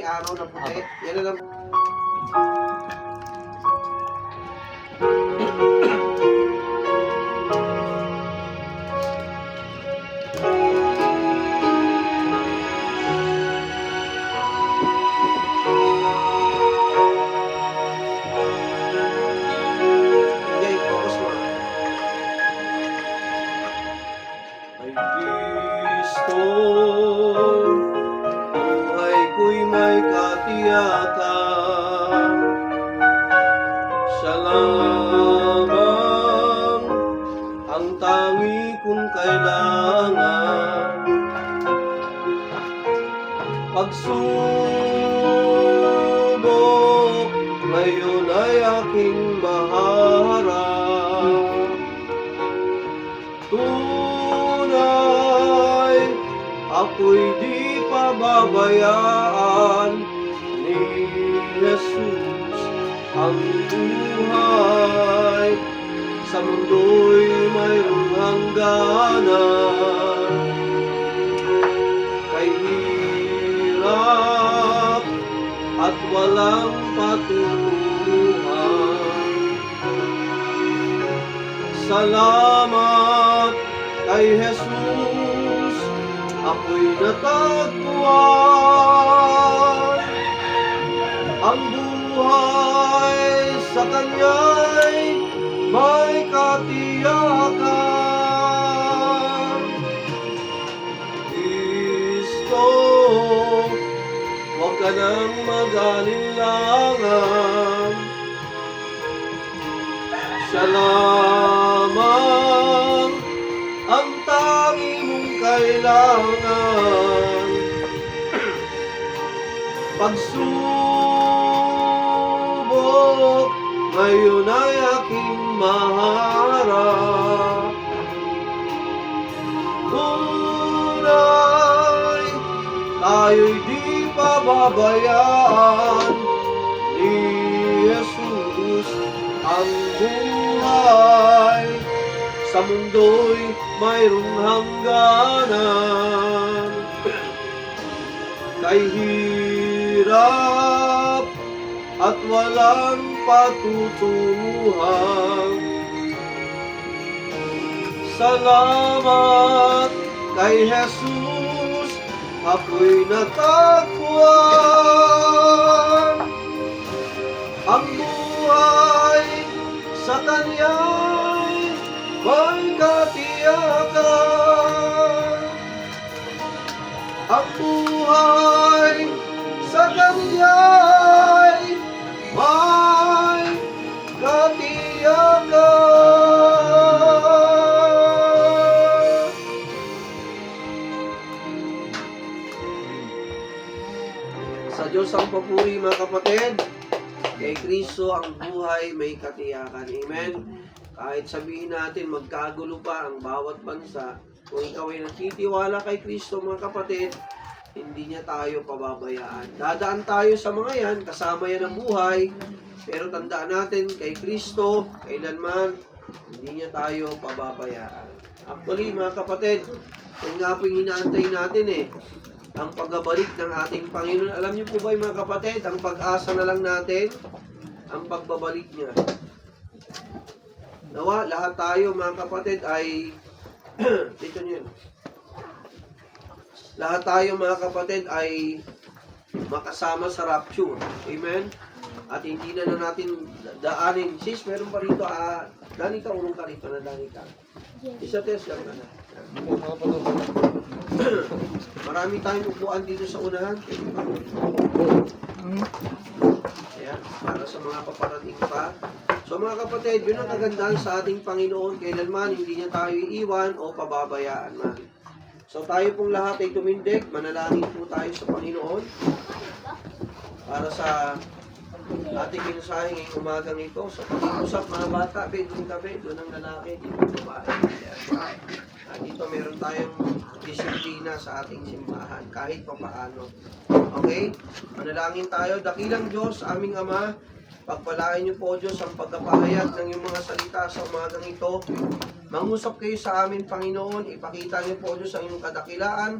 may araw na puti. Yan na lang. Okay, focus mo. Ay Kristo, buhay ko'y may katiyakan. Siya lamang ang tangi kong kailangan. Pagsubok ngayon ay aking maharap. Tunay, ako'y di pababayaan ni Jesus ang buhay. Sa mundo'y mayroong hangganan. Kay hirap at walang patutuhan. Salamat kay Jesus, ako'y natagpuan. Ang buhay sa Kanya'y may katiyakan. Kristo, huwag ka nang mag-alinlangan. Siya lamang ang tangi mong kailangan. Pagsubok ngayon ay aking maharap. Tunay, tayo'y di pababayaan ni Jesus ang buhay. Sa mundo'y mayroong hangganan. Kay hirap at walang patutuhan. Salamat kay Jesus, ako'y natagpuan. Ang buhay sa Kanya'y may katiyakan. Ang buhay sa Kanya'y may katiyakan. Sa Diyos ang papuri, mga kapatid. Kay Kristo ang buhay may katiyakan. Amen. Kahit sabihin natin magkagulo pa ang bawat bansa, kung ikaw ay nagtitiwala kay Kristo, mga kapatid, hindi niya tayo pababayaan. Dadaan tayo sa mga yan, kasama yan ang buhay, pero tandaan natin kay Kristo, kailanman, hindi niya tayo pababayaan. Actually, mga kapatid, yung nga po yung hinaantay natin ang pagbabalik ng ating Panginoon. Alam niyo po ba, mga kapatid, ang pag-asa na lang natin, ang pagbabalik niya. Nawa, lahat tayo, mga kapatid, ay dito niyo. Lahat tayo, mga kapatid, ay makasama sa rapture. Amen? At hindi na natin daanin. Sis, meron pa rito, Dani ka, urong ka rito na Dani ka. Isa test lang na. Marami tayong upuan dito sa unahan. Ayan, para sa mga paparating pa. So mga kapatid, yun ang kagandahan sa ating Panginoon. Kailanman hindi niya tayo iiwan o pababayaan man. So tayo pong lahat ay tumindig. Manalangin po tayo sa Panginoon para sa ating mensahe ngayong umagang ito. So pag-iusap mga bata, bedroom ka, doon ang lalaki, dito ang babae. Dito meron tayong disiplina sa ating simbahan, kahit pa paano. Okay? Manalangin tayo. Dakilang Diyos, aming Ama, pagpalain niyo po, Diyos, ang pagkapahayag ng iyong mga salita sa umagang ito. Mangusap kayo sa amin, Panginoon. Ipakita niyo po, Diyos, ang iyong kadakilaan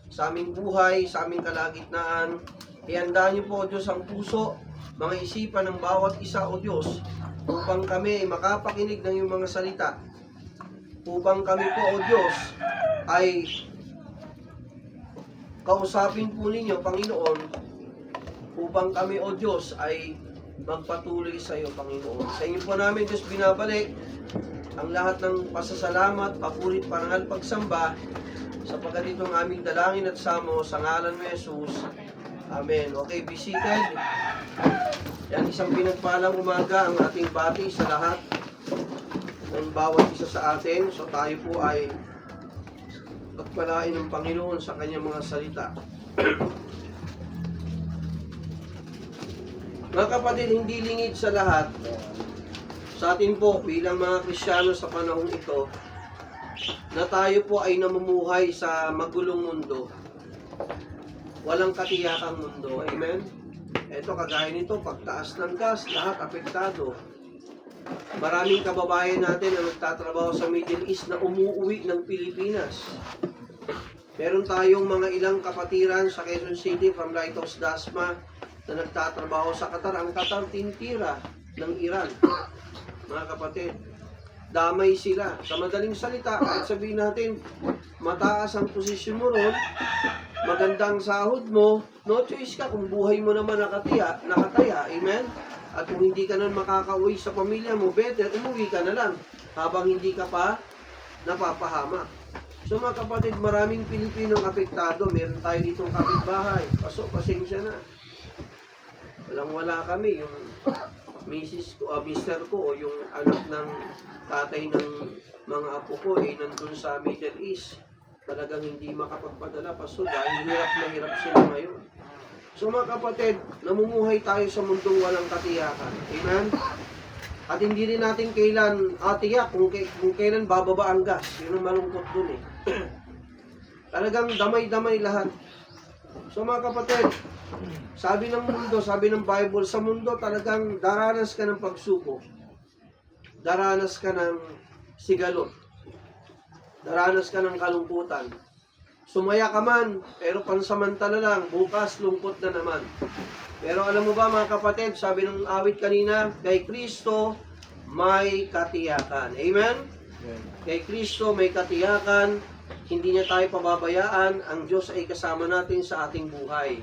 sa aming buhay, sa aming kalagitnaan. Ihanda niyo po, O Diyos, ang puso, mga isipan ng bawat isa, O Diyos, upang kami ay makapakinig ng iyong mga salita. Upang kami po, O Diyos, ay kausapin po ninyo, Panginoon, upang kami, O Diyos, ay magpatuloy sa iyo, Panginoon. Sa inyo po namin, Diyos, binabalik ang lahat ng pasasalamat, papurit, parangal, pagsamba, sapagkat itong aming dalangin at samo sa ngalan ni Jesus. Amen. Okay, be seated. Yan, isang pinagpalang umaga ang ating bati sa lahat ng bawat isa sa atin. So tayo po ay pagpalain ng Panginoon sa kanyang mga salita. Mga kapatid, hindi lingid sa lahat, sa atin po bilang mga Kristiyano sa panahong ito, na tayo po ay namumuhay sa magulong mundo. Walang katiyakang mundo. Amen? Ito, kagaya nito, pagtaas ng gas, lahat apektado. Maraming kababayan natin na nagtatrabaho sa Middle East na umuuwi ng Pilipinas. Meron tayong mga ilang kapatiran sa Quezon City from Lighthouse Dasma na nagtatrabaho sa Qatar. Ang Qatar, tintira ng Iran. Mga kapatid, damay sila. Sa madaling salita, kahit sabihin natin, mataas ang posisyon mo ron, magandang sahod mo, no choice ka kung buhay mo naman nakataya, amen? At kung hindi ka na makakauwi sa pamilya mo, better, umuwi ka na lang habang hindi ka pa napapahamak. So mga kapatid, maraming Pilipinong apektado. Meron tayo ditong kapitbahay. Pasensya na. Walang-wala kami. Yung misis ko, mister ko, o yung anak ng tatay ng mga apo ko, nandun sa Middle East. Talagang hindi makapagpadala, Paso, dahil hirap na hirap sila ngayon. So mga kapatid, namumuhay tayo sa mundong walang katiyakan. Amen? At hindi rin natin kailan tiyak kung kailan bababa ang gas. Yun ang malungkot dun eh. Talagang damay-damay lahat. So mga kapatid, sabi ng mundo, sabi ng Bible, sa mundo talagang daranas ka ng pagsubok. Daranas ka ng sigalot. Daranas ka ng kalungkutan. Sumaya ka man, pero pansamantala lang, bukas lungkot na naman. Pero alam mo ba mga kapatid, sabi ng awit kanina, kay Kristo may katiyakan. Amen? Kay Kristo may katiyakan, hindi niya tayo pababayaan, ang Diyos ay kasama natin sa ating buhay.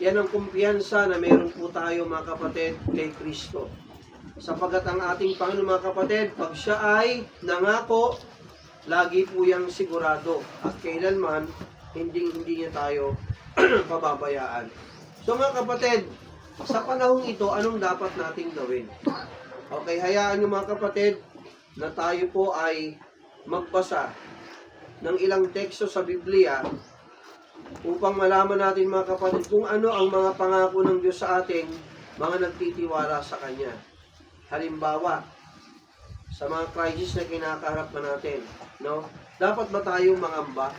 Yan ang kumpiyansa na meron po tayo mga kapatid kay Kristo. Sapagat ang ating Panginoon mga kapatid, pag siya ay nangako, lagi po yang sigurado at kailanman hindi niya tayo pababayaan. So mga kapatid, sa panahong ito, anong dapat nating gawin? Okay, hayaan nyo mga kapatid na tayo po ay magbasa ng ilang teksto sa Biblia upang malaman natin mga kapatid kung ano ang mga pangako ng Diyos sa ating mga nagtitiwala sa Kanya. Halimbawa, sa mga crisis na kinakaharap na natin, no? Dapat ba tayong mangamba?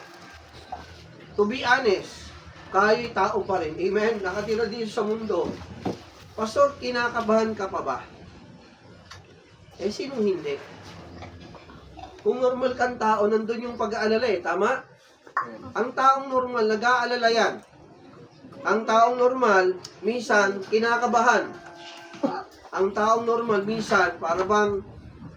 To be honest, tayo'y tao pa rin. Amen? Nakatira dito sa mundo. Pastor, kinakabahan ka pa ba? Sinong hindi? Kung normal kang tao, nandun yung pag-aalala tama? Ang taong normal, nag-aalala yan. Ang taong normal, minsan, kinakabahan. Ang taong normal, minsan, para bang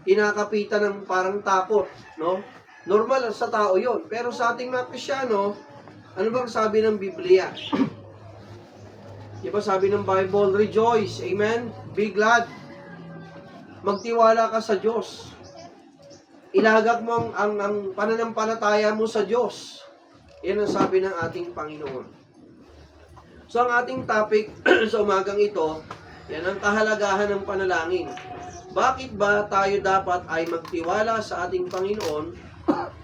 kinakapitan ng parang takot, no? Normal sa tao yon. Pero sa ating mga Kristiyano, ano bang sabi ng Biblia? Diba sabi ng Bible, rejoice, amen? Be glad. Magtiwala ka sa Diyos. Ilagak mo ang pananampalataya mo sa Diyos. Yan ang sabi ng ating Panginoon. So ang ating topic sa umagang ito, yan ang kahalagahan ng panalangin. Bakit ba tayo dapat ay magtiwala sa ating Panginoon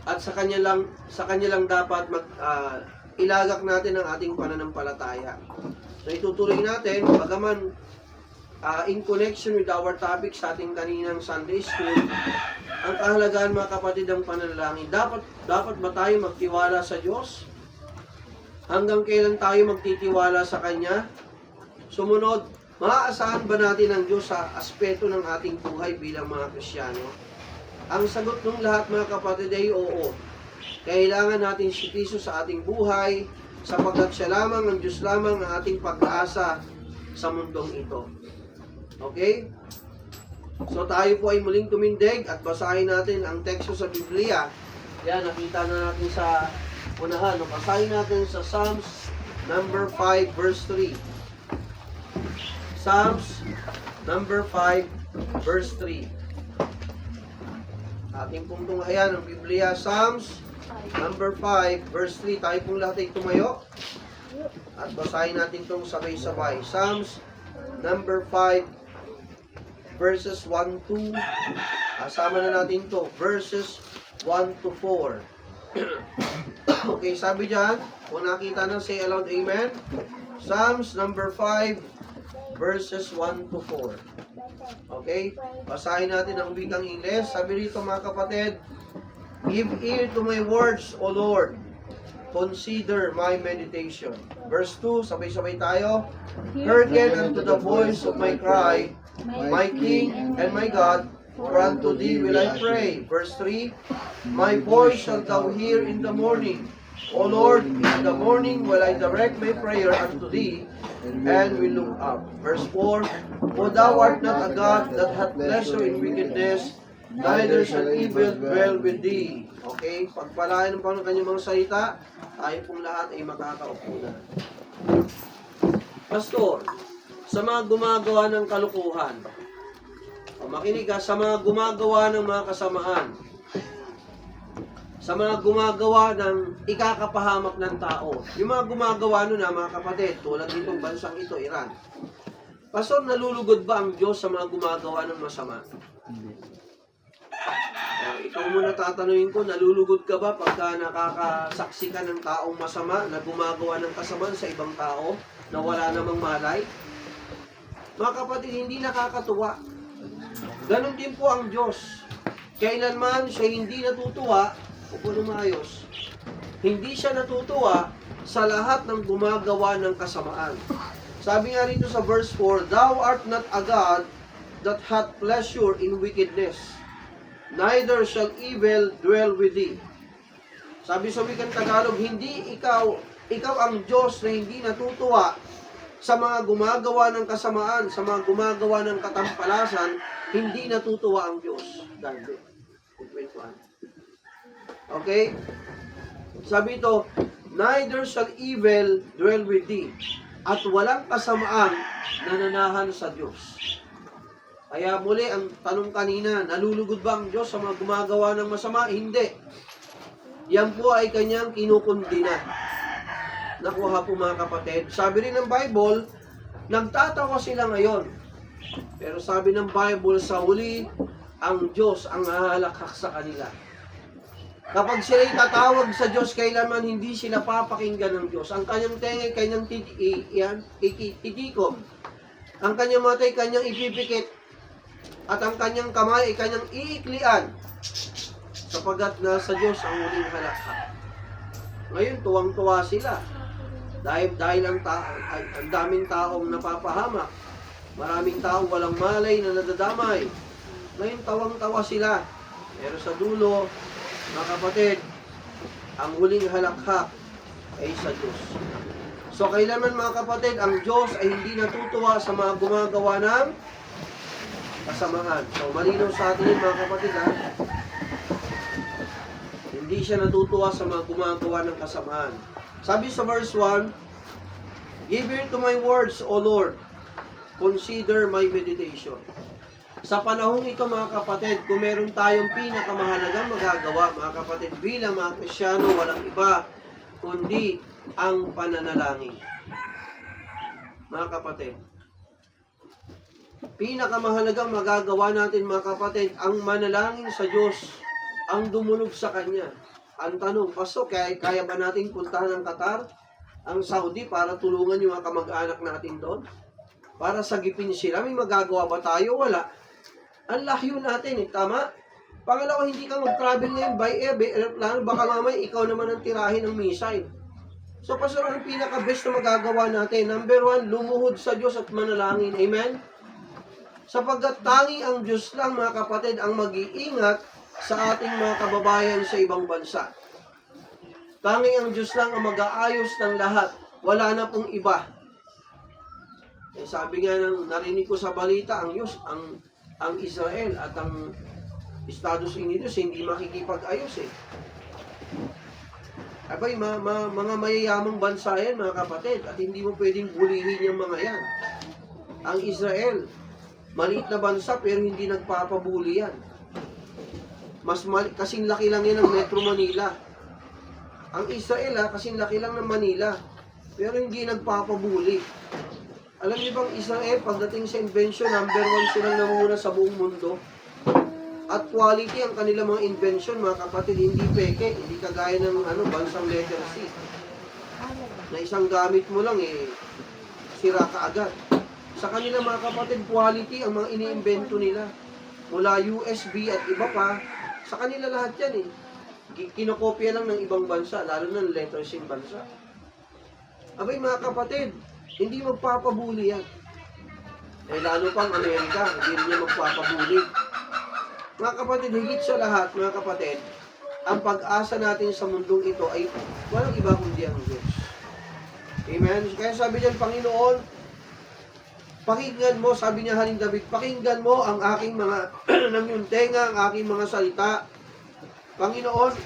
at sa kanya lang dapat ilagak natin ang ating pananampalataya? So itutuloy natin, bagaman in connection with our topic sa ating kaninang Sunday School, ang kahalagahan mga kapatid ng panalangin. Dapat ba tayo magtiwala sa Diyos? Hanggang kailan tayo magtitiwala sa Kanya? Sumunod, maaasahan ba natin ang Diyos sa aspeto ng ating buhay bilang mga Kristiyano? Ang sagot ng lahat mga kapatid ay oo. Kailangan natin si Kristo sa ating buhay sapagkat siya lamang ang Diyos lamang ang ating pag-asa sa mundong ito. Okay? So tayo po ay muling tumindig at basahin natin ang teksto sa Biblia. Yan, nakita na natin sa unahan. Basahin natin sa Psalms number 5 verse 3. Psalms number 5 verse 3. Ating pong tunghayan ang Biblia, Psalms number 5 verse 3. Tayo pong lahat ay tumayo at basahin natin itong sabay-sabay. Psalms number 5 verses 1 to sama na natin to verses 1 to 4. Okay, sabi dyan, kung nakita na, say aloud, amen. Psalms number 5 verses 1 to 4. Okay, basahin natin ang wikang Ingles. Sabi rito mga kapatid, give ear to my words, O Lord, consider my meditation. Verse 2, sabay-sabay tayo. Hearken unto the voice of my cry, my King and my God, for unto thee will I pray. Verse 3, my voice shalt thou hear in the morning. O Lord, in the morning will I direct my prayer unto thee, and will look up. Verse 4, for thou art not a God that hath pleasure in wickedness, neither shall evil dwell with thee. Okay, pagpalain ng Panginoon kanyang mga salita, tayo pong lahat ay makakaupo na. Pastor, sa mga gumagawa ng kalukuhan, makinig ka, sa mga gumagawa ng mga kasamaan, sa mga gumagawa ng ikakapahamak ng tao, yung mga gumagawa nun na mga kapatid, tulad nitong bansang ito, Iran. Pastor, nalulugod ba ang Diyos sa mga gumagawa ng masama? Ikaw muna tatanungin ko, nalulugod ka ba pagka nakakasaksi ka ng taong masama na gumagawa ng kasamaan sa ibang tao na wala namang malay? Mga kapatid, hindi nakakatuwa. Ganon din po ang Diyos. Kailanman siya hindi natutuwa, o kung lumayos, hindi siya natutuwa sa lahat ng gumagawa ng kasamaan. Sabi nga rito sa verse 4, thou art not a God that hath pleasure in wickedness, neither shall evil dwell with thee. Sabi sa wikang Tagalog, hindi ikaw ang Diyos na hindi natutuwa sa mga gumagawa ng kasamaan, sa mga gumagawa ng katampalasan, hindi natutuwa ang Diyos. Okay? Sabi ito, neither shall evil dwell with thee. At walang kasamaan nananahan sa Diyos. Kaya muli, ang tanong kanina, nalulugod ba ang Diyos sa mga gumagawa ng masama? Hindi. Yan po ay kanyang kinukundina. Nakuha po mga kapatid. Sabi rin ng Bible, nagtatawa sila ngayon. Pero sabi ng Bible, sa huli, ang Diyos ang hahalakhak sa kanila. Kapag sila'y tatawag sa Diyos, kailanman hindi sila papakinggan ng Diyos. Ang kanyang tenga, kanyang titikom. Ang kanyang matay, kanyang ipipikit. At ang kanyang kamay ay kanyang iiklian. Sapagat nasa Diyos ang huling halakhak. Ngayon, tuwang-tuwa sila. Dahil ang daming taong napapahamak. Maraming taong walang malay na nadadamay. Ngayon, tawang-tawa sila. Pero sa dulo, mga kapatid, ang huling halakhak ay sa Diyos. So, kailanman mga kapatid, ang Diyos ay hindi natutuwa sa mga gumagawa ng kasamaan. So, malinaw sa atin mga kapatid, ha? Hindi siya natutuwa sa mga gumagawa ng kasamaan. Sabi sa verse 1, give ear to my words, O Lord, consider my meditation. Sa panahong ito mga kapatid, kung meron tayong pinakamahalagang magagawa, mga kapatid, bilang mga Kristyano, walang iba, kundi ang pananalangin. Mga kapatid, pinakamahalagang magagawa natin mga kapatid, ang manalangin sa Diyos, ang dumulog sa Kanya. Ang tanong, Pastor, kaya ba natin puntahan ang Qatar, ang Saudi, para tulungan yung mga kamag-anak natin doon? Para sagipin sila, may magagawa ba tayo? Wala. Ang layo natin, tama? Pangalawa, hindi ka mag-travel ngayon by airplane, baka mamaya ikaw naman ang tirahin ng missile. So, Pastor, ang pinaka-best na magagawa natin? Number 1, lumuhod sa Diyos at manalangin. Amen? Sapagkat tangi ang Diyos lang, mga kapatid, ang mag-iingat sa ating mga kababayan sa ibang bansa. Tanging ang Diyos lang ang mag-aayos ng lahat. Wala na pong iba. Eh, sabi nga ng narinig ko sa balita, ang Israel at ang Estados Unidos hindi makikipag-ayos eh. Abay, mga mayayamang bansa yan, mga kapatid, at hindi mo pwedeng bulihin yung mga yan. Ang Israel, maliit na bansa pero hindi nagpapabuli yan. Kasing laki lang yan ng Metro Manila. Ang Israel kasing laki lang ng Manila pero hindi nagpapabuli. Alam niyo bang Israel, pagdating sa invention, number 1 silang namuna sa buong mundo. At quality ang kanilang mga invention, mga kapatid, hindi peke, hindi kagaya ng bansang letter C. Na isang gamit mo lang, sira ka agad. Sa kanila, mga kapatid, quality ang mga iniimbento nila. Mula USB at iba pa, sa kanila lahat yan kinokopya lang ng ibang bansa, lalo na ng letter C bansa. Abay, mga kapatid, hindi magpapabuli yan. Lalo pang Amerika, hindi rin niya magpapabuli. Mga kapatid, higit sa lahat, mga kapatid, ang pag-asa natin sa mundong ito ay walang iba kundi ang Diyos. Amen? Kaya sabi niyan, Panginoon, pakinggan mo, sabi niya Haring David, pakinggan mo ang aking mga ng iyong tenga, ang aking mga salita. Panginoon,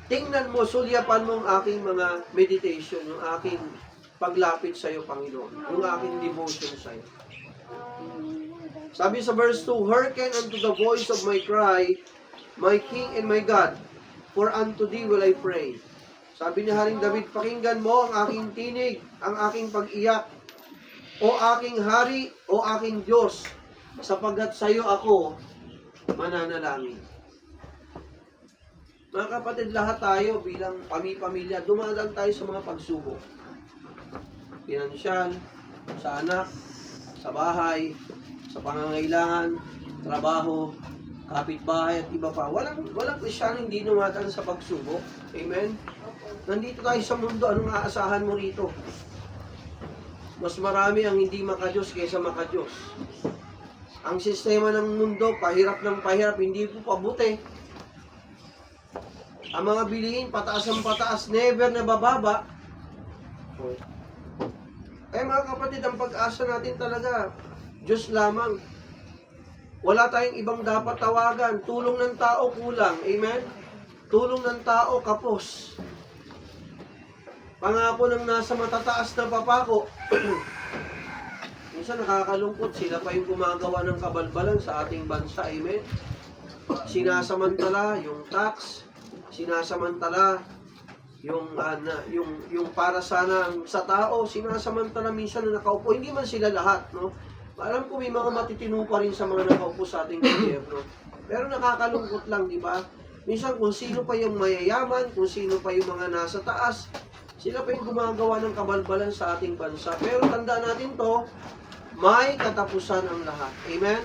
tingnan mo, sulyapan mo ang aking mga meditation, yung aking paglapit sa iyo, Panginoon, yung aking devotion sa iyo. Sabi sa verse 2, hearken unto the voice of my cry, my King and my God, for unto thee will I pray. Sabi ni Haring David, pakinggan mo ang aking tinig, ang aking pag-iyak, o aking hari, o aking Diyos, sapagkat sa iyo ako mananalangin. Mga kapatid, lahat tayo bilang pamilya, dumadaan tayo sa mga pagsubok. Pinansyal, sa anak, sa bahay, sa pangangailangan, trabaho, kapitbahay at iba pa. Walang Kristyano hindi dumadaan sa pagsubok. Amen? Nandito tayo sa mundo, anong aasahan mo rito? Mas marami ang hindi makadiyos kaysa makadiyos. Ang sistema ng mundo, pahirap ng pahirap, hindi po pabuti. Ang mga bilihin, pataas ang pataas, never na bababa. Kaya mga kapatid, ang pag-asa natin talaga, Diyos lamang. Wala tayong ibang dapat tawagan. Tulong ng tao kulang. Amen? Tulong ng tao kapos. Pangako ng nasa matataas na papako. Minsan nakakalungkot, sila pa yung gumagawa ng kabalbalan sa ating bansa. Amen? Sinasamantala yung tax, sinasamantala yung para sana sa tao, sinasamantala minsan na nakaupo. Hindi man sila lahat, no? Alam ko may mga matitino pa rin sa mga nakaupo sa ating gobyerno. Pero nakakalungkot lang, di ba? Minsan kung sino pa yung mayayaman, kung sino pa yung mga nasa taas, sila pa yung gumagawa ng kabalbalan sa ating bansa. Pero tandaan natin to, may katapusan ang lahat. Amen?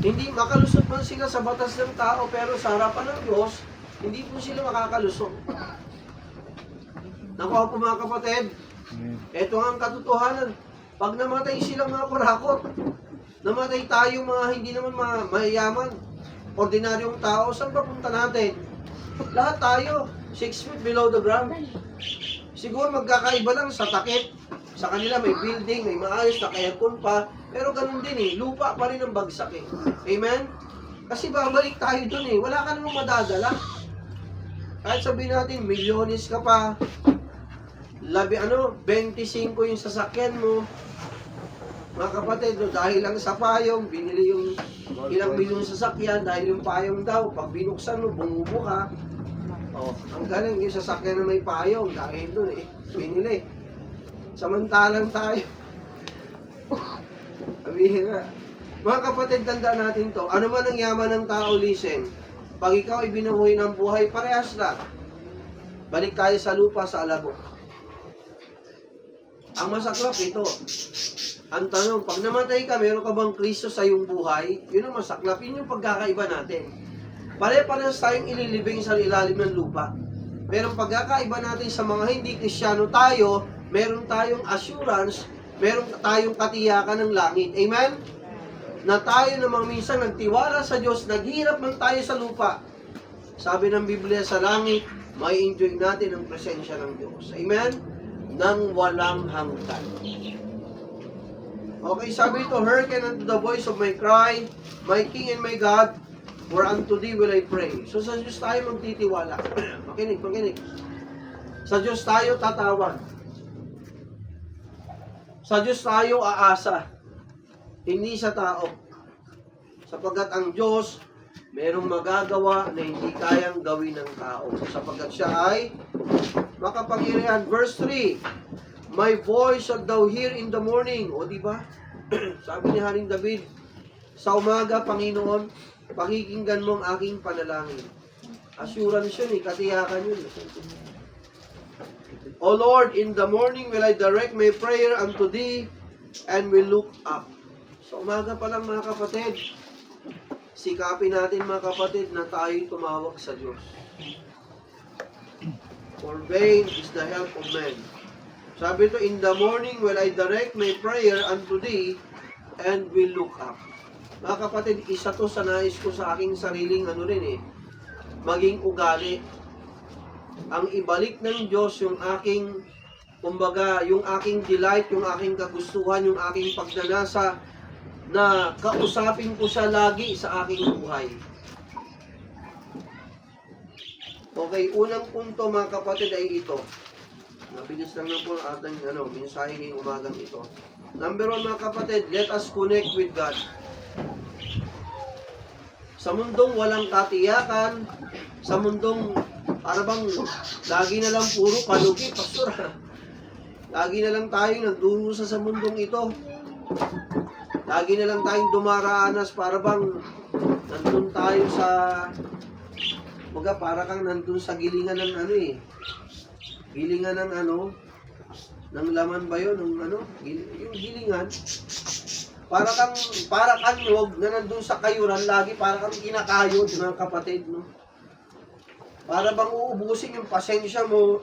Hindi makalusot man sila sa batas ng tao, pero sa harapan ng Diyos, hindi po sila makakalusot. Nakuha po mga kapatid, ito ang katotohanan. Pag namatay silang mga kurakot, namatay tayo mga hindi naman mayayaman, ordinaryong tao, saan ba punta natin? Lahat tayo, 6 feet below the ground. Siguro magkakaiba lang sa takip. Sa kanila may building, may maayos na aircon pa, pero ganun din lupa pa rin ang bagsak Amen? Kasi babalik tayo dun wala ka namang madadala. Kahit sabihin natin, milyones ka pa, 25 yung sasakyan mo. Mga kapatid, dahil lang sa payong, binili yung ilang milyong sasakyan, dahil yung payong daw, pag binuksan mo, bumubo ka. Ang galing yung sasakyan na may payong, dahil dun binili. Samantalang tayo. Sabihin nga. Mga kapatid, tandaan natin to. Ano man ang yaman ng tao, listen. Pag ikaw ay binuhay ng buhay, parehas lang. Balik tayo sa lupa, sa alabok. Ang masaklap ito. Ang tanong, pag namatay ka, meron ka bang Kristo sa iyong buhay? Yun ang masaklap. Yun yung pagkakaiba natin. Pare-parehas tayong ililibing sa ilalim ng lupa. Pero ang pagkakaiba natin sa mga hindi Kristyano tayo, meron tayong assurance, meron tayong katiyakan ng langit. Amen? Na tayo namang minsan nagtiwala sa Diyos, naghirap man tayo sa lupa. Sabi ng Biblia, sa langit, may enjoy natin ang presensya ng Diyos. Amen? Nang walang hanggan. Okay, sabi ito, hearken unto the voice of my cry, my King and my God, for unto thee will I pray. So sa Diyos tayo magtitiwala. Makinig. Sa Diyos tayo tatawag. Sa Diyos tayo aasa. Hindi sa tao. Sapagkat ang Diyos, merong magagawa na hindi kayang gawin ng tao. Sapagkat siya ay makapangyarihan. Verse 3, my voice shalt thou hear in the morning. O diba? Sabi ni Haring David, sa umaga, Panginoon, pakikinggan mo ang aking panalangin. Assurance yun katiyakan yun. O Lord, in the morning will I direct my prayer unto thee and will look up. Sa umaga pa lang mga kapatid, sikapin natin mga kapatid na tayo tumawag sa Diyos. For vain is the help of men. Sabi ito, in the morning will I direct my prayer unto thee and will look up. Mga kapatid, isa to sa nais ko sa aking sariling maging ugali. Ang ibalik ng Diyos yung aking, kumbaga, yung aking delight, yung aking kagustuhan, yung aking pagnanasa, na kausapin ko siya lagi sa aking buhay. Okay, unang punto mga kapatid ay ito. Mabilis lang na po ang ating mensahe ngayong umagang ito. Number 1 mga kapatid, let us connect with God. Sa mundong walang katiyakan, sa mundong parang lagi na lang puro kalugi, pastor. Lagi na lang tayong nagdurusa sa mundong ito. Lagi na lang tayong dumaraanas para bang nandun tayo sa para kang nandun sa gilingan ng gilingan ng ng laman ba yun? Yung gilingan. Para kang log na nandun sa kayuran lagi, para kang kinakayod mga kapatid, no? Para bang uubusin yung pasensya mo.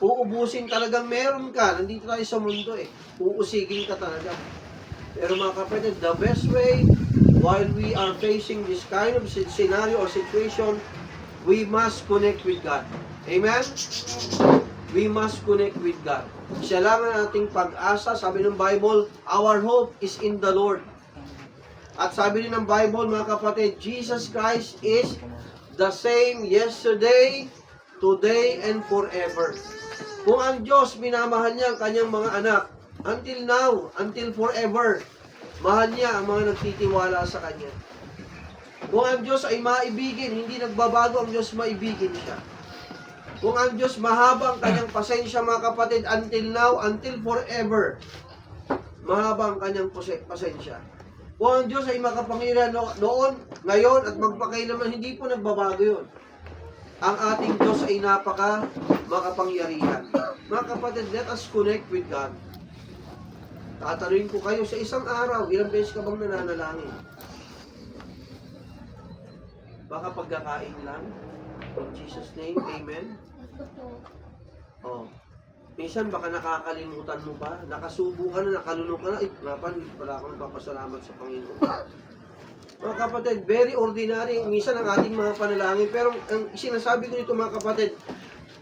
Uubusin talagang meron ka. Nandito tayo sa mundo Uusigin ka talaga. Pero mga kapatid, the best way while we are facing this kind of scenario or situation, we must connect with God. Amen? We must connect with God. Siya lang ang ating pag-asa. Sabi ng Bible, our hope is in the Lord. At sabi din ng Bible, mga kapatid, Jesus Christ is the same yesterday, today, and forever. Kung ang Diyos minamahal niya ang kanyang mga anak, until now, until forever, mahal niya ang mga nagtitiwala sa Kanya. Kung ang Diyos ay maibigin, hindi nagbabago ang Diyos, maibigin siya. Kung ang Diyos mahaba ang kanyang pasensya mga kapatid, until now, until forever, mahaba ang kanyang pasensya. Kung ang Diyos ay makapangyarihan noon, ngayon, at magpakailanman, hindi po nagbabago yun. Ang ating Diyos ay makapangyarihan. Mga kapatid, let us connect with God. Tatanungin ko kayo, sa isang araw, ilang beses ka bang nananalangin? Baka pagkakain lang. In Jesus' name, amen. Minsan baka nakakalimutan mo pa, nakasubo ka na, nakalunok ka na, wala akong papasalamat sa Panginoon. Mga kapatid, very ordinary, minsan ang ating mga panalangin, pero ang sinasabi ko nito mga kapatid,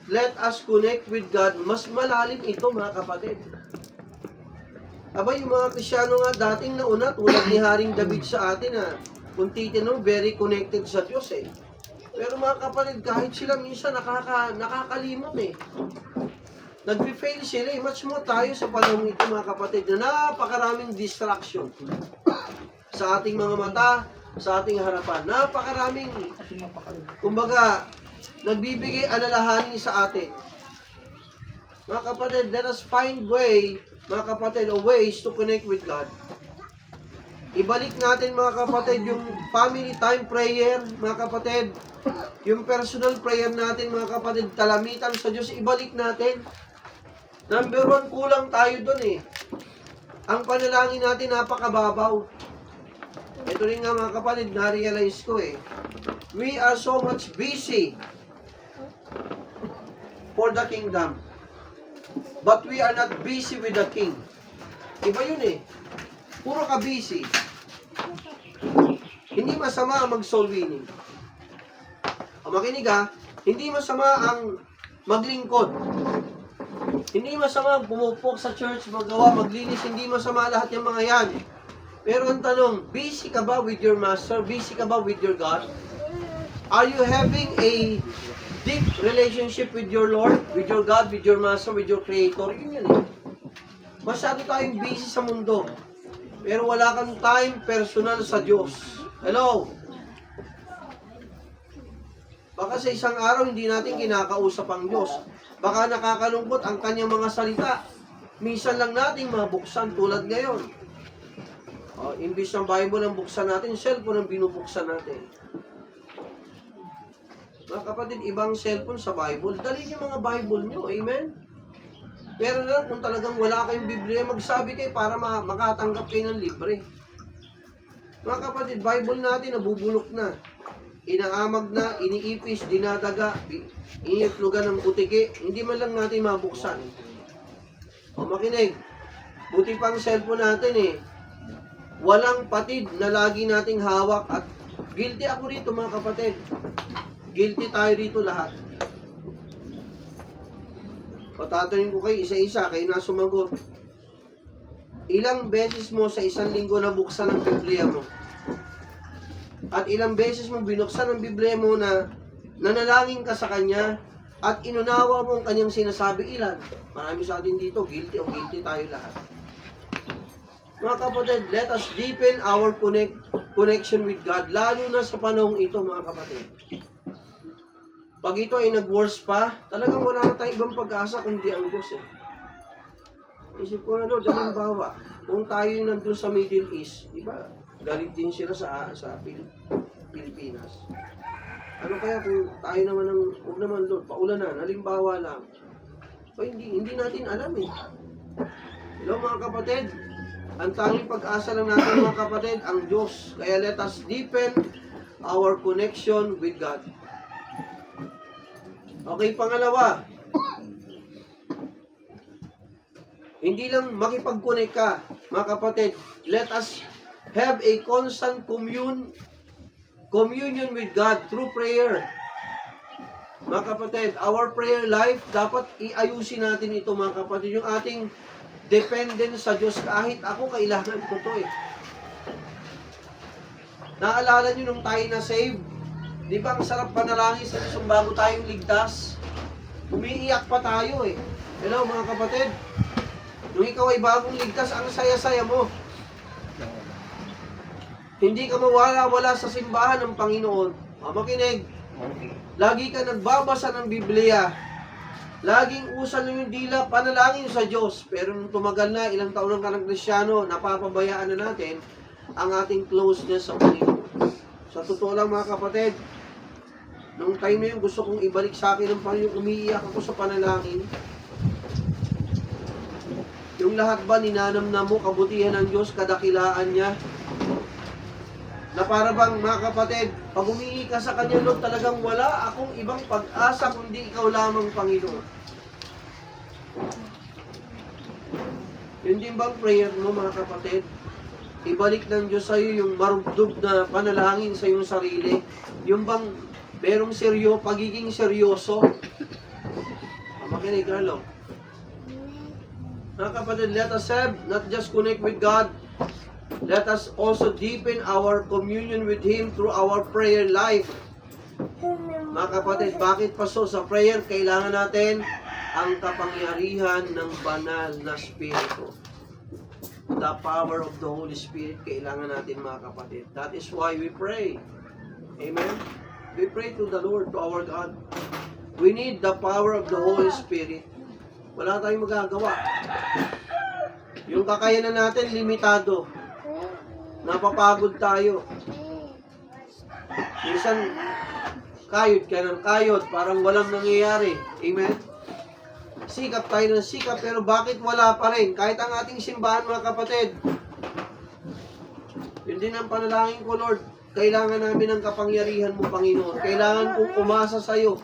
let us connect with God, mas malalim ito mga kapatid. Aba, yung mga Krisyano nga dating nauna, tulad ni Haring David sa atin kung titinong, very connected sa Diyos Pero mga kapatid, kahit sila minsan nakakalimot Nagpi-fail sila much more tayo sa panahon ito mga kapatid, na napakaraming distraction sa ating mga mata, sa ating harapan. Napakaraming, kumbaga, nagbibigay alalahanin sa atin. Mga kapatid, let us find mga kapatid, ways to connect with God. Ibalik natin mga kapatid yung family time prayer, mga kapatid. Yung personal prayer natin mga kapatid, talamitan sa Diyos, ibalik natin. Number 1, kulang tayo dun Ang panalangin natin napakababaw. Ito rin nga mga kapatid, na-realize ko We are so much busy for the kingdom. But we are not busy with the king. Iba yun Puro ka busy. Hindi masama ang mag-soul winning. Makinig ha, hindi masama ang maglingkod. Hindi masama pumupok sa church, magawa, maglinis, hindi masama lahat yung mga yan. Pero ang tanong, busy ka ba with your master? Busy ka ba with your God? Are you having a deep relationship with your Lord, with your God, with your master, with your creator? Yun yan eh. Masyado tayong busy sa mundo. Pero wala kang time personal sa Diyos. Hello? Baka sa isang araw hindi natin kinakausap ang Diyos. Baka nakakalungkot ang kanyang mga salita. Minsan lang natin mabuksan tulad ngayon. Imbis ng Bible ang buksan natin, cellphone ang binubuksan natin. Mga kapatid, ibang cellphone sa Bible. Dali niyo mga Bible niyo. Amen? Pero na kung talagang wala kayong Biblia, magsabi kayo para makatanggap kayo ng libre. Mga kapatid, Bible natin nabubulok na. Inaamag na, iniipis, dinadaga, iniitlugan ng butiki. Hindi man lang natin mabuksan. Makinig. Buti pang cellphone natin eh. Walang patid na lagi nating hawak at guilty ako rito mga kapatid. Guilty tayo rito lahat. Patatanin ko kayo isa-isa, kayo na sumagot. Ilang beses mo sa isang linggo nabuksan ang Biblia mo? At ilang beses mo binuksan ang Biblia mo na nanalangin ka sa Kanya at inunawa mo ang Kanyang sinasabi? Ilan? Marami sa atin dito, guilty o guilty tayo lahat. Mga kapatid, let us deepen our connection with God, lalo na sa panahong ito, mga kapatid. Pag ito ay nag-worse pa, talagang wala na tayong ibang pag-asa kundi ang Diyos eh. Isip ko na doon, halimbawa, kung tayo nandun sa Middle East, di ba, galit din sila sa Pilipinas. Ano kaya kung tayo naman huwag naman Lord, paulanan, halimbawa lang. So, hindi natin alam eh. Hello mga kapatid, ang tanging pag-asa lang natin mga kapatid, ang Diyos. Kaya let us deepen our connection with God. Okay, pangalawa. Hindi lang makipag-connect ka, mga kapatid. Let us have a constant communion with God through prayer. Mga kapatid, our prayer life, dapat iayusin natin ito mga kapatid. Yung ating dependence sa Diyos. Kahit ako, kailangan ko to eh. Naalala nyo nung tayo na save? Di ba ang sarap panalangin sa Diyos bago tayong ligtas? Umiiyak pa tayo eh. Hello mga kapatid. Nung ikaw ay bagong ligtas, ang saya-saya mo. Hindi ka mawala-wala sa simbahan ng Panginoon. Makinig. Lagi ka nagbabasa ng Biblia. Laging usal yung dila, panalangin sa Diyos. Pero nung tumagal na, ilang taon lang ka ng Kristyano, napapabayaan na natin ang ating closeness sa Panginoon. Sa totoo lang mga kapatid, nung time na yun, gusto kong ibalik sa akin ng Panginoon, umiiyak ako sa panalangin. Yung lahat ba ninanamnam mo, kabutihan ng Diyos, kadakilaan niya, na para bang mga kapatid, pag umiiyak ka sa Kanya, Lord, talagang wala akong ibang pag-asa kundi ikaw lamang, Panginoon. Yun din bang prayer mo mga kapatid? Ibalik ng Diyos sa'yo yung marugdog na panalangin sa iyong sarili. Yung bang merong pagiging seryoso. Makinig, Carlo. Mga kapatid, let us have, not just connect with God, let us also deepen our communion with Him through our prayer life. Mga kapatid, bakit pa so? Sa prayer, kailangan natin ang kapangyarihan ng banal na Espiritu. The power of the Holy Spirit, kailangan natin mga kapatid. That is why we pray. Amen? We pray to the Lord, to our God. We need the power of the Holy Spirit. Wala tayong magagawa. Yung kakayanan natin, limitado. Napapagod tayo. Minsan, kayod ka ng kayod, parang walang nangyayari. Amen? Sikap tayo ng sikap, pero bakit wala pa rin? Kahit ang ating simbahan, mga kapatid. Yun din ang panalangin ko, Lord. Kailangan namin ng kapangyarihan mo, Panginoon. Kailangan kong umasa sa iyo.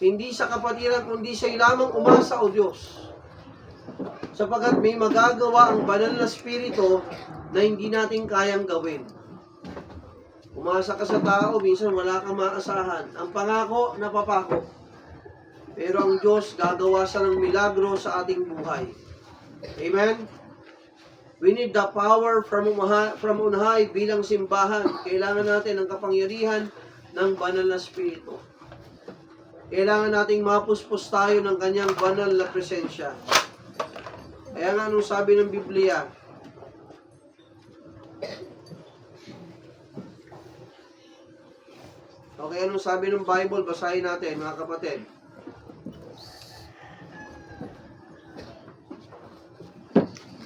Hindi sa kapatiran, kundi sa iyo lamang umasa, O Diyos. Sapagkat may magagawa ang banal na Espiritu na hindi natin kayang gawin. Umasa ka sa tao, minsan wala kang maasahan. Ang pangako, napapako. Pero ang Diyos, gagawa siya ng milagro sa ating buhay. Amen? We need the power from on high bilang simbahan. Kailangan natin ang kapangyarihan ng banal na Espiritu. Kailangan nating mapuspos tayo ng kanyang banal na presensya. Kaya nga anong sabi ng Biblia? Okay, anong sabi ng Bible? Basahin natin, mga kapatid.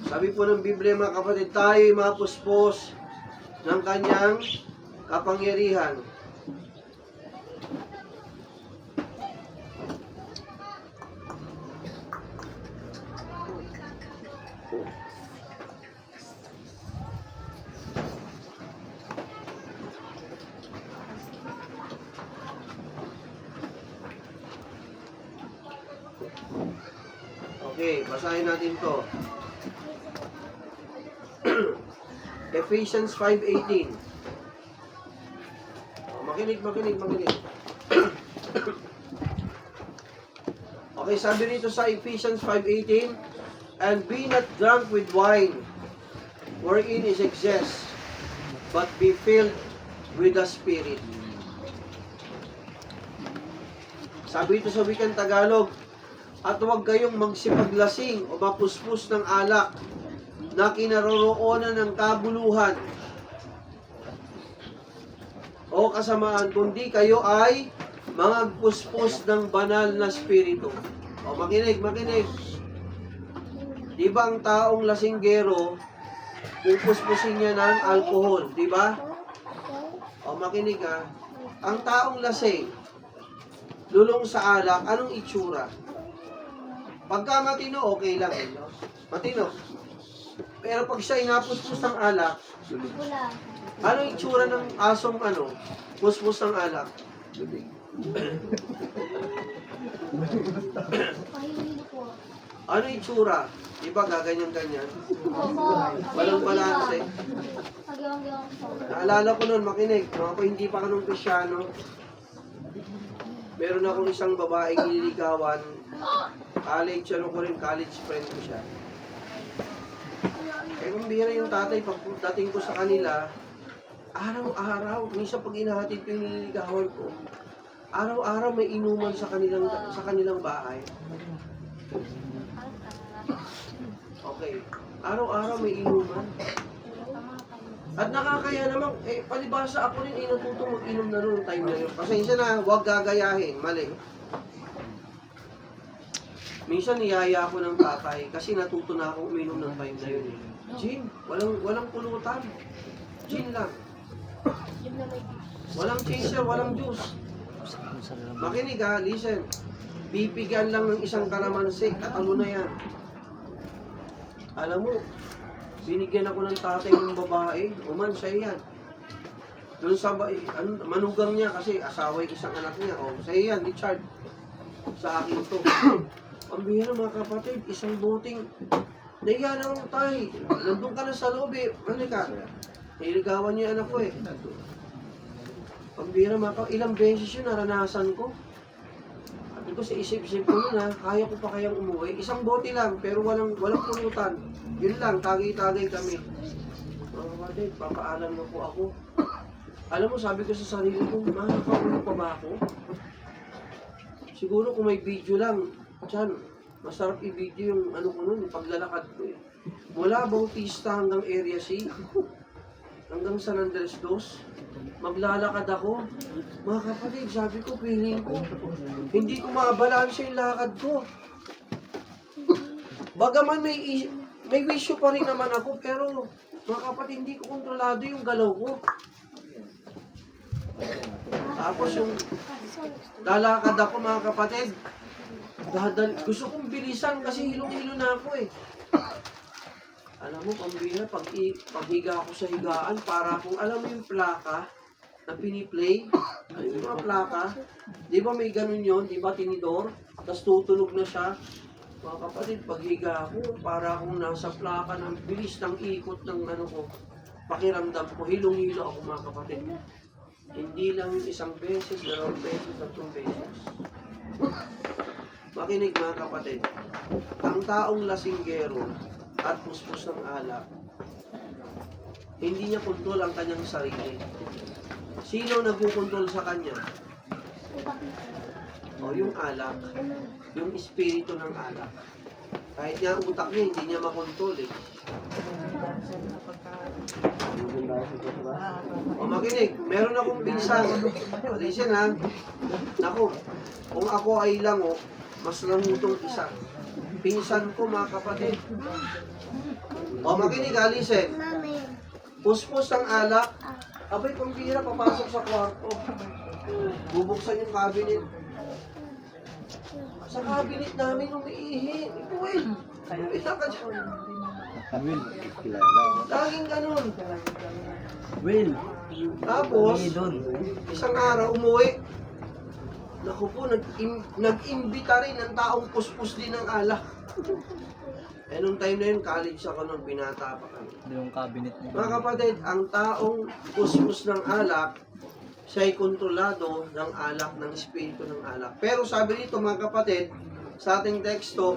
Sabi po ng Biblia, mga kapatid, tayo'y mapuspos ng kanyang kapangyarihan. Okay, basahin natin to. Ephesians 5:18. Makinig. Okay, sabi rito sa Ephesians 5:18, and be not drunk with wine, wherein is excess, but be filled with the Spirit. Sabi ito sa wikang Tagalog, at huwag kayong magsipaglasing o mapuspos ng alak na kinaroroonan ng kabuluhan o kasamaan, kundi kayo ay magpuspos ng banal na Espiritu. O makinig. Di ba ang taong lasinggero, pupuspusin niya ng alcohol, di ba? O makinig ha. Ang taong lasing, lulong sa alak, anong itsura? Pagka matino, okay lang. Matino. Pero pag siya inapuspos ng alak, ano itsura ng asong puspos ng alak? Ano itsura? Di ba gaganyan-ganyan? Walang balanse. Naalala ko nun, makinig. Ako hindi pa kanong Kristyano. Meron akong isang babaeng nililigawan. College friend ko siya. Eh kung bihira yung tatay, pagdating ko sa kanila, araw-araw, minsan pag inahatid ko yung nililigawan ko, araw-araw may inuman sa kanilang bahay. Okay. Araw-araw may inuman. At nakakaya naman, palibasa ako rin natutong mag-inom na noong time na yun. Pasensya na, huwag gagayahin, mali. Minsan niyaya ako ng tatay kasi natuto na akong uminom ng time na yun. Gin, walang pulutan. Gin lang. Walang chaser, walang juice. Makinig ha, listen. Bibigyan lang ng isang kalamansi at ano na yan. Alam mo, binigyan ako ng tatay ng babae, sa'yo yan. Doon sa, manugang niya kasi asawa yung isang anak niya. Sa'yo yan, Richard. Sa akin to. Ang bihira mga kapatid, isang boting, nahiya na akong tayo. Nandun ka na sa loob Ano ka? Niligawan niya anak ko Ang bihira mga kapatid, ilang beses yun naranasan ko. Sabi ko sa isip-isip ko nun kaya ko pa kayang umuwi. Isang bote lang, pero walang pulutan. Yun lang, tagay-tagay kami. Mga kapatid, papaalam na po ako. Alam mo, sabi ko sa sarili ko, makakaulo pa ba ako? Siguro kung may video lang, diyan, masarap i-video yung ko nun, yung paglalakad ko Mula Bautista hanggang Area C, hanggang San Andres Dos, maglalakad ako. Mga kapatid, sabi ko, feeling ko, hindi ko mabalanse yung lakad ko. Bagaman may wisyo pa rin naman ako, pero mga kapatid, hindi ko kontrolado yung galaw ko. Tapos yung lalakad ako mga kapatid, gusto kong bilisan kasi hilong-hilo na ako Alam mo, pambira, paghiga ako sa higaan, para kung alam mo yung plaka na piniplay, yung mga plaka, di ba may ganun yun, di ba tinidor, tapos tutunog na siya. Mga kapatid, paghiga ako, para akong nasa plaka ng bilis ng ikot ng ko, pakiramdam ko, hilong-hilo ako mga kapatid. Hindi lang isang beses, 2 beses, 3 beses. Makinig mga kapatid. Ang taong lasinggero at puspos ng alak, hindi niya kontrol ang kanyang sarili. Sino nagkukontrol sa kanya? O yung alak. Yung espiritu ng alak. Kahit nga ang utak niya, hindi niya makontrol eh. O makinig, meron akong pinsan. Listen ha. Naku, kung ako ay lango, mas langutong isa. Pinsan ko mga kapatid. O makinig ha, listen. Puspos ng alak. Abay, pambira, papasok sa kwarto. Bubuksan yung cabinet. Sa cabinet namin umiihi. Will, umita ka dyan. Will, kilala. Laging ganun. Will, Tapos, doon. isang araw umuwi. Naku po, nag-imbita rin ng taong puspos din ng alak. Eh, nung time na yun, college ako nung binata pa kami. Yung cabinet niya. Mga kapatid, ang taong puspos ng alak, siya'y kontrolado ng alak, ng espiritu ng alak. Pero sabi dito mga kapatid, sa ating teksto,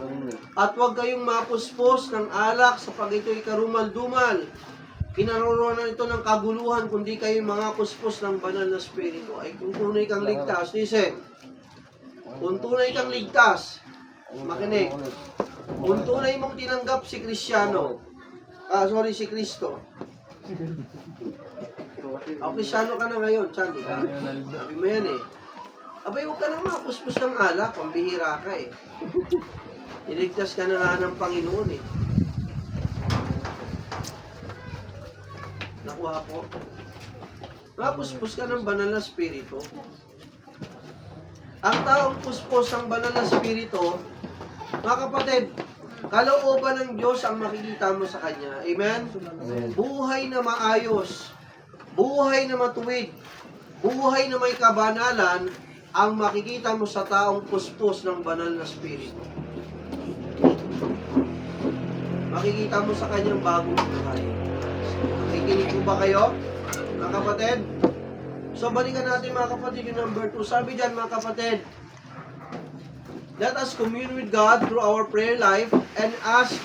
at huwag kayong mapuspos ng alak sapag ito'y karumal-dumal. Kinaroroonan ito ng kaguluhan, kundi kayo mga puspos ng banal na espiritu. Ay kung tunay kang ligtas, listen, kung tunay kang ligtas, makinig, kung tunay mong tinanggap si Kristo, si Kristo. O, Kristyano ka na ngayon, Chan, di ba? Sabi mo yan eh. Abay, huwag ka na mapuspos ng alak, pambihira ka eh. Iligtas ka na nga ng Panginoon eh. Nakuha po. Mapuspos ka ng banal na espiritu. Ang taong puspos ng banal na espiritu, mga kapatid, kalooban ng Diyos ang makikita mo sa Kanya. Amen? Buhay na maayos, buhay na matuwid, buhay na may kabanalan, ang makikita mo sa taong puspos ng banal na espiritu. Makikita mo sa Kanyang bagong buhay. Nakikinig po ba kayo, mga kapatid? So, balikan natin mga kapatid yung number 2. Sabi dyan mga kapatid, let us commune with God through our prayer life and ask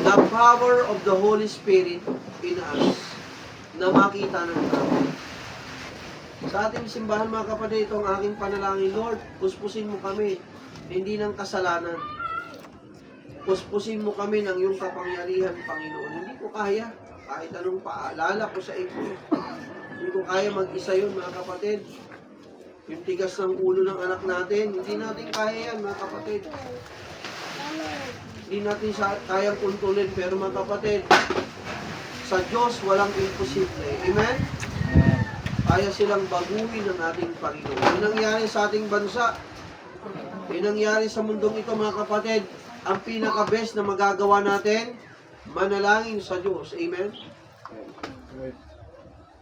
the power of the Holy Spirit in us na makita ng tao. Sa ating simbahan mga kapatid, itong aking panalangin, Lord, puspusin mo kami, hindi ng kasalanan. Puspusin mo kami ng iyong kapangyarihan, Panginoon. Hindi ko kaya, kahit anong paalala ko sa inyo. Hindi ko kaya mag-isa yun mga kapatid. Yung tigas ng ulo ng anak natin, hindi natin kaya yan, mga kapatid. Hindi natin kayang kontrolin, pero mga kapatid, sa Diyos walang imposible. Amen? Kaya silang baguhin ng ating Panginoon. Yung nangyari sa ating bansa, yung nangyari sa mundong ito, mga kapatid, ang pinaka-best na magagawa natin, manalangin sa Diyos. Amen?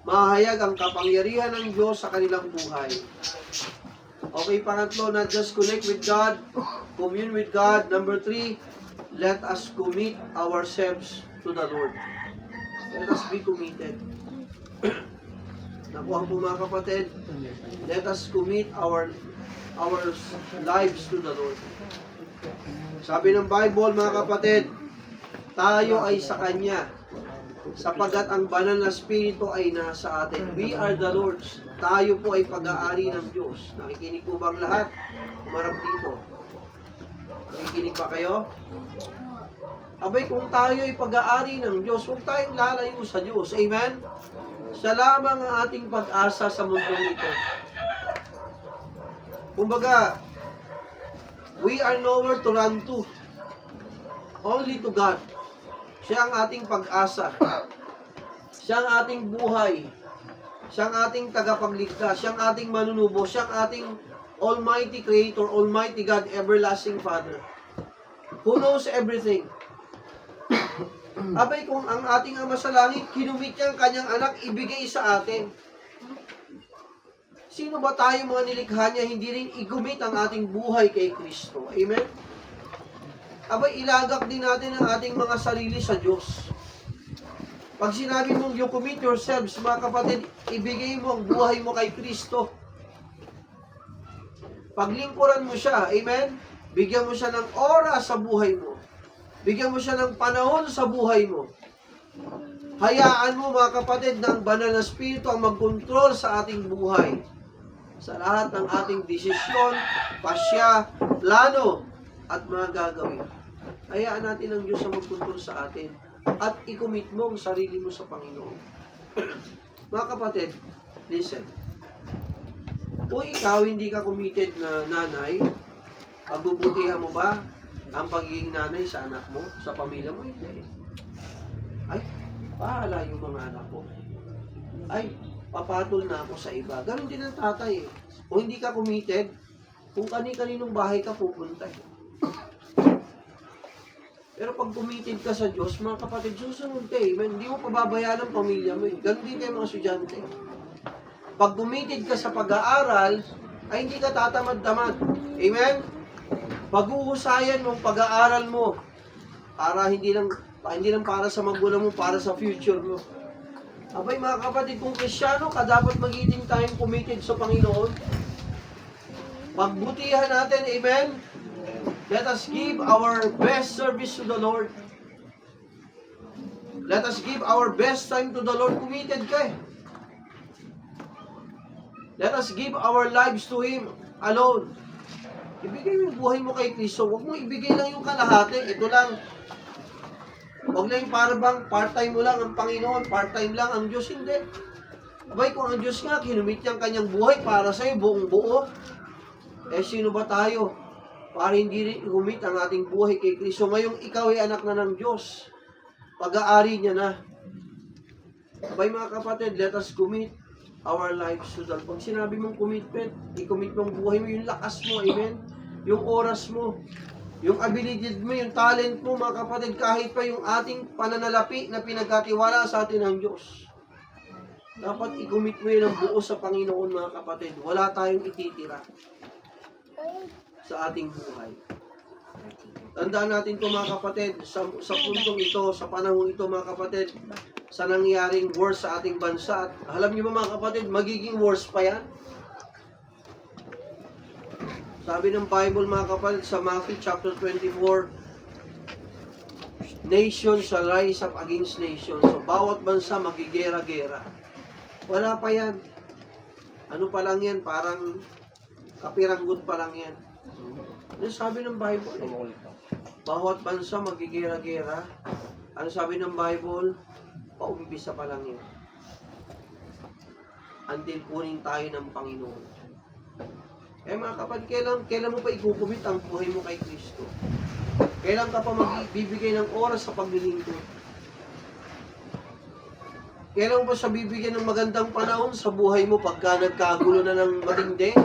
Mahayag ang kapangyarihan ng Diyos sa kanilang buhay. Okay, pangatlo, not just connect with God, commune with God. Number 3, let us commit ourselves to the Lord. Let us be committed. Nakuha po mga kapatid, let us commit our lives to the Lord. Sabi ng Bible mga kapatid, tayo ay sa Kanya, sapagat ang banal na Espiritu ay nasa atin. We are the Lord's. Tayo po ay pag-aari ng Diyos. Nakikinig po bang lahat? Umarap dito. Nakikinig pa kayo? Abay, kung tayo ay pag-aari ng Diyos, huwag tayong lalayo sa Diyos. Amen? Siya lamang ang ating pag-asa sa mundong ito. Kumbaga, we are nowhere to run to. Only to God. Siya ang ating pag-asa. Siya ang ating buhay. Siya ang ating tagapagligtas. Siya ang ating manunubo. Siya ang ating Almighty Creator, Almighty God, Everlasting Father. Who knows everything. Abay, kung ang ating Ama sa langit, kinumit niya ang kanyang anak, ibigay sa atin. Sino ba tayo mga nilikha niya, hindi rin igumit ang ating buhay kay Kristo? Amen? Abay, ilagak din natin ang ating mga sarili sa Diyos. Pag sinabi mong you commit yourselves, mga kapatid, ibigay mo ang buhay mo kay Kristo. Paglingkuran mo siya, amen? Bigyan mo siya ng oras sa buhay mo. Bigyan mo siya ng panahon sa buhay mo. Hayaan mo, mga kapatid, ng banal na Espiritu ang magkontrol sa ating buhay. Sa lahat ng ating desisyon, pasya, plano, at mga gagawin. Hayaan natin ang Diyos ang magkontrol sa atin. At i-commit mo ang sarili mo sa Panginoon. Mga kapatid, listen. Kung ikaw hindi ka committed na nanay, pagbubutihan mo ba ang pagiging nanay sa anak mo, sa pamilya mo? Hindi. Ay, pahala yung mga anak ko. Ay, papatol na ako sa iba. Ganon din ang tatay. Kung hindi ka committed, kung kani-kaninong bahay ka pupunta. Pero pag committed ka sa Diyos, mga kapatid, susunod ka eh. Hindi mo pababayaan ang pamilya mo eh. Ganon din kayo mga estudyante. Pag committed ka sa pag-aaral, ay hindi ka tatamad-tamad. Amen? Pag-uusayan mo ang pag-aaral mo para hindi lang para sa magulang mo, para sa future mo. Abay mga kapatid, kung Kristiyano ka, dapat magiging tayong committed sa Panginoon. Pagbutihan natin, amen? Let us give our best service to the Lord. Let us give our best time to the Lord. Committed ka eh. Let us give our lives to Him alone. Ibigay mo yung buhay mo kay Kristo. Huwag mo ibigay lang yung kalahati. Ito lang. Huwag lang yung parang part-time mo lang ang Panginoon, part-time lang ang Diyos. Hindi. Abay, kung ang Diyos nga, kinumit niyang kanyang buhay para sa'yo, buong buo. Eh, sino ba tayo? Para hindi rin humit ang ating buhay kay Kristo. Ngayong ikaw ay anak na ng Diyos. Pag-aari niya na. Abay mga kapatid, let us commit our lives to the Lord. Pag sinabi mong commitment, i-commit mong buhay mo, yung lakas mo, amen? Yung oras mo, yung ability mo, yung talent mo, mga kapatid, kahit pa yung ating pananalapi na pinagkatiwala sa atin ng Diyos. Dapat i-commit mo yun ang buo sa Panginoon, mga kapatid. Wala tayong ititira sa ating buhay. Tandaan natin ito mga kapatid, sa puntong ito, sa panahon ito mga kapatid, sa nangyaring wars sa ating bansa. At alam niyo ba mga kapatid, magiging wars pa yan? Sabi ng Bible mga kapatid sa Matthew chapter 24, nation shall rise up against nation. So bawat bansa magigera-gera. Wala pa yan. Ano pa lang yan? Parang kapiranggot pa lang yan. Ano sabi ng Bible? Bawat bansa magigera-gera. Ano sabi ng Bible? Paumbisa pa lang yan. Until kunin tayo ng Panginoon. Eh mga kapatid, kailan mo pa ikukumit ang buhay mo kay Kristo? Kailan ka pa magbibigay ng oras sa paglilingkod? Kailan mo pa siya bibigyan ng magandang panahon sa buhay mo pagka nagkagulo na ng matindi?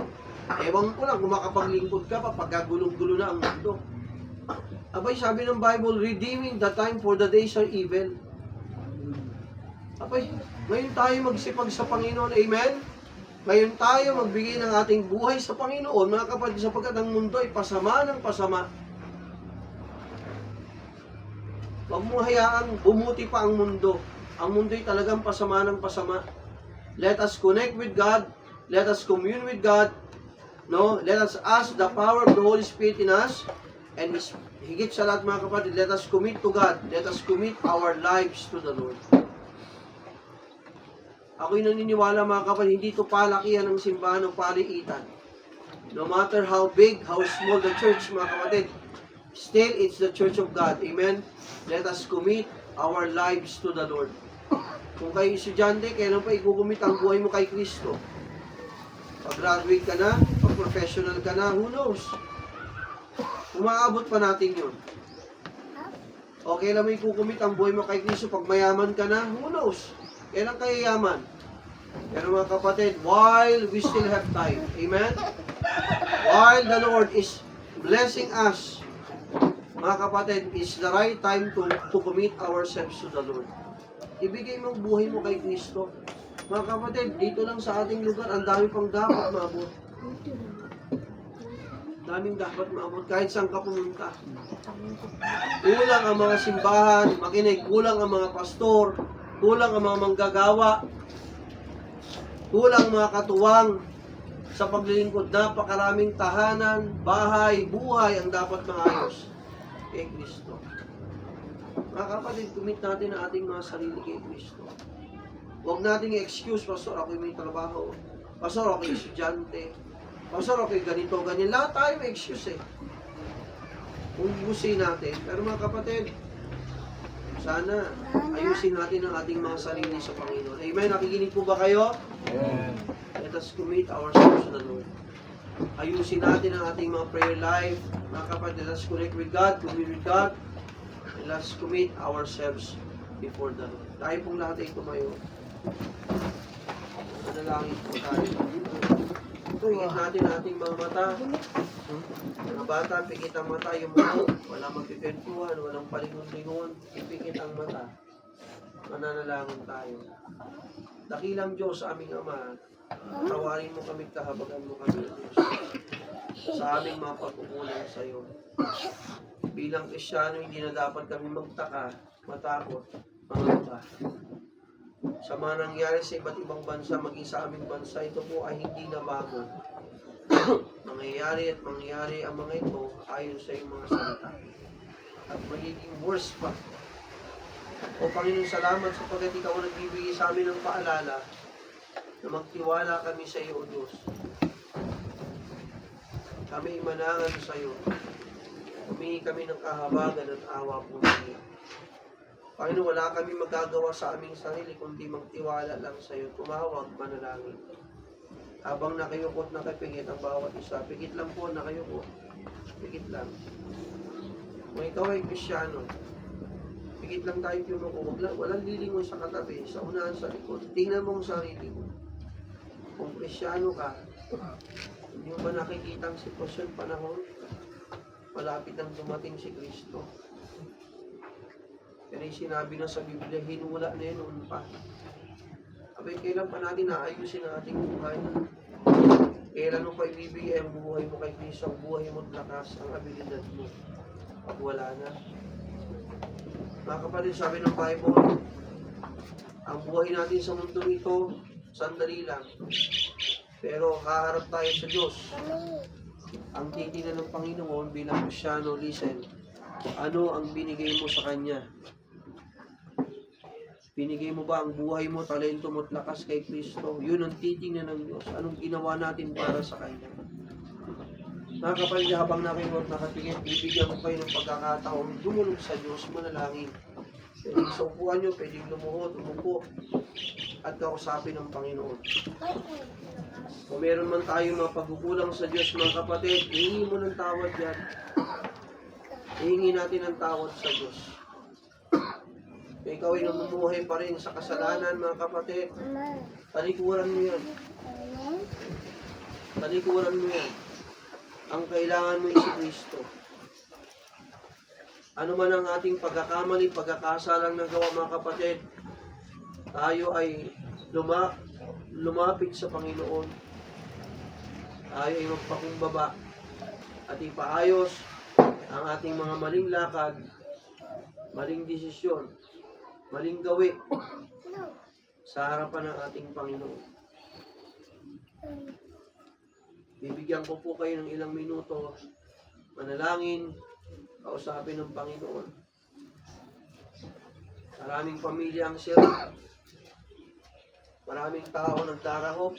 Ewan ko lang, kung makapaglingkod ka pa pagkagulong-gulo na ang mundo. Abay, sabi ng Bible, redeeming the time for the days are evil. Abay, ngayon tayo magsipag sa Panginoon, amen? Ngayon tayo magbigay ng ating buhay sa Panginoon, mga kapatid, sapagkat ang mundo ay pasama ng pasama. Huwag mo hayaang bumuti pa ang mundo. Ang mundo ay talagang pasama ng pasama. Let us connect with God. Let us commune with God. No, let us ask the power of the Holy Spirit in us. And higit sa lahat mga kapatid, let us commit to God. Let us commit our lives to the Lord. Ako'y naniniwala mga kapatid, hindi ito palakihan ng simbahan o paliitan. No matter how big, how small the church mga kapatid, still it's the church of God. Amen? Let us commit our lives to the Lord. Kung kayo estudyante, kailan pa ikukumit ang buhay mo kay Kristo? Pag-graduate ka na, pag-professional ka na, who knows? Umaabot pa natin yun. O kailan mo ikukumit ang buhay mo kay Kristo? Pag mayaman ka na, who knows? Kailan kayo yaman? Pero mga kapatid, while we still have time, amen? While the Lord is blessing us, mga kapatid, is the right time to commit ourselves to the Lord. Ibigay mo ang buhay mo kay Kristo. Mga kapatid, dito lang sa ating lugar, ang dami pang dapat maabot. Daming dapat maabot kahit saan ka pumunta. Kulang ang mga simbahan, makinig, kulang ang mga pastor, kulang ang mga manggagawa, kulang mga katuwang sa paglilingkod. Napakaraming tahanan, bahay, buhay ang dapat maayos kay Kristo. Mga kapatid, commit natin ang ating mga sarili kay Kristo. Huwag nating i-excuse, Pastor, ako'y may trabaho. Pastor, ako'y estudyante. Pastor, ako'y ganito, ganyan. Lahat tayo may excuse eh. Kung gusin natin. Pero mga kapatid, sana ayusin natin ang ating mga sarili sa Panginoon. Amen? Nakikinig po ba kayo? Amen. Let us commit ourselves to the Lord. Ayusin natin ang ating mga prayer life. Mga kapatid, let us connect with God, commit with God. And let's commit ourselves before the Lord. Tayo pong lahat ay tumayo. Manalangin po tayo. Pigit natin ang ating mga mata. Mga bata, pigit ang mata, yung mundo. Walang magpipintuhan, walang palingon-lingon. Ipigit ang mata. Mananalangin tayo. Dakilang Diyos, aming Ama, tawarin mo kami, kahabagan mo kami, Diyos, sa aming mga pagkukulang sa iyo. Bilang Kristyano, hindi na dapat kami magtaka, matakot, mangamba. Sa mga nangyari sa iba't ibang bansa, maging sa aming bansa, ito po ay hindi na bago. Mangyayari at mangyayari ang mga ito ayon sa iyong mga salita. At magiging worse pa. O Panginoon, salamat sapagkat ikaw ang nagbibigay sa amin ng paalala na magtiwala kami sa iyo, O Diyos. Kami imanangan sa iyo. Humingi kami ng kahabagan at awa po ninyo. Panginoon, wala kami magagawa sa aming sarili kundi magtiwala lang sa iyo. Tumawag, manalangin. Habang nakayukot, nakapigit ang bawat isa. Pigit lang po, nakayukot. Pigit lang. Kung ikaw ay Kristyano, pigit lang tayo pinukukot. Walang lilingon sa katabi, sa unahan, sa likod. Tingnan mo ang sarili mo. Kung Kristyano ka, hindi mo ba nakikita ang sitwasyon, panahon? Malapit ang dumating si Kristo. Pero yung sinabi na sa Biblia, hinula na yun noon pa. Abay, kailan pa natin naayusin ang ating buhay? Kailan mo pa ibibigay ang buhay mo kay Kristo, ang buhay mo at lakas, ang abilidad mo? Pag wala na. Mga kapatid, sabi ng Bible, ang buhay natin sa mundo nito, sandali lang. Pero kaharap tayo sa Diyos. Ang titingnan ng Panginoon bilang Kristyano, listen, ano ang binigay mo sa Kanya? Binigay mo ba ang buhay mo, talento mo at lakas kay Kristo? Yun ang titingnan ng Diyos. Anong ginawa natin para sa Kanya? Mga kapatid, habang nakinuot nakatingin, bibigyan ko kayo ng pagkakataon, dumulog sa Diyos, manalangin. Pwedeng sa upuan nyo, pwedeng lumuhot, umupo, at kausapin ng Panginoon. Kung meron man tayo mga pagkukulang sa Diyos, mga kapatid, hihingi mo ng tawad yan. Hihingi natin ng tawad sa Diyos. Kung ikaw ay namumuhay pa rin sa kasalanan, mga kapatid, talikuran mo yan. Talikuran mo yan. Ang kailangan mo ay si Kristo. Ano man ang ating pagkakamali, pagkakasalang nagawa, mga kapatid, tayo ay lumapit sa Panginoon. Tayo ay magpakumbaba at ipaayos ang ating mga maling lakad, maling desisyon, maling gawi sa harapan ng ating Panginoon. Bibigyan ko po kayo ng ilang minuto, manalangin, kausapin ng Panginoon. Maraming pamilya ang sira. Maraming tao nagdarahop.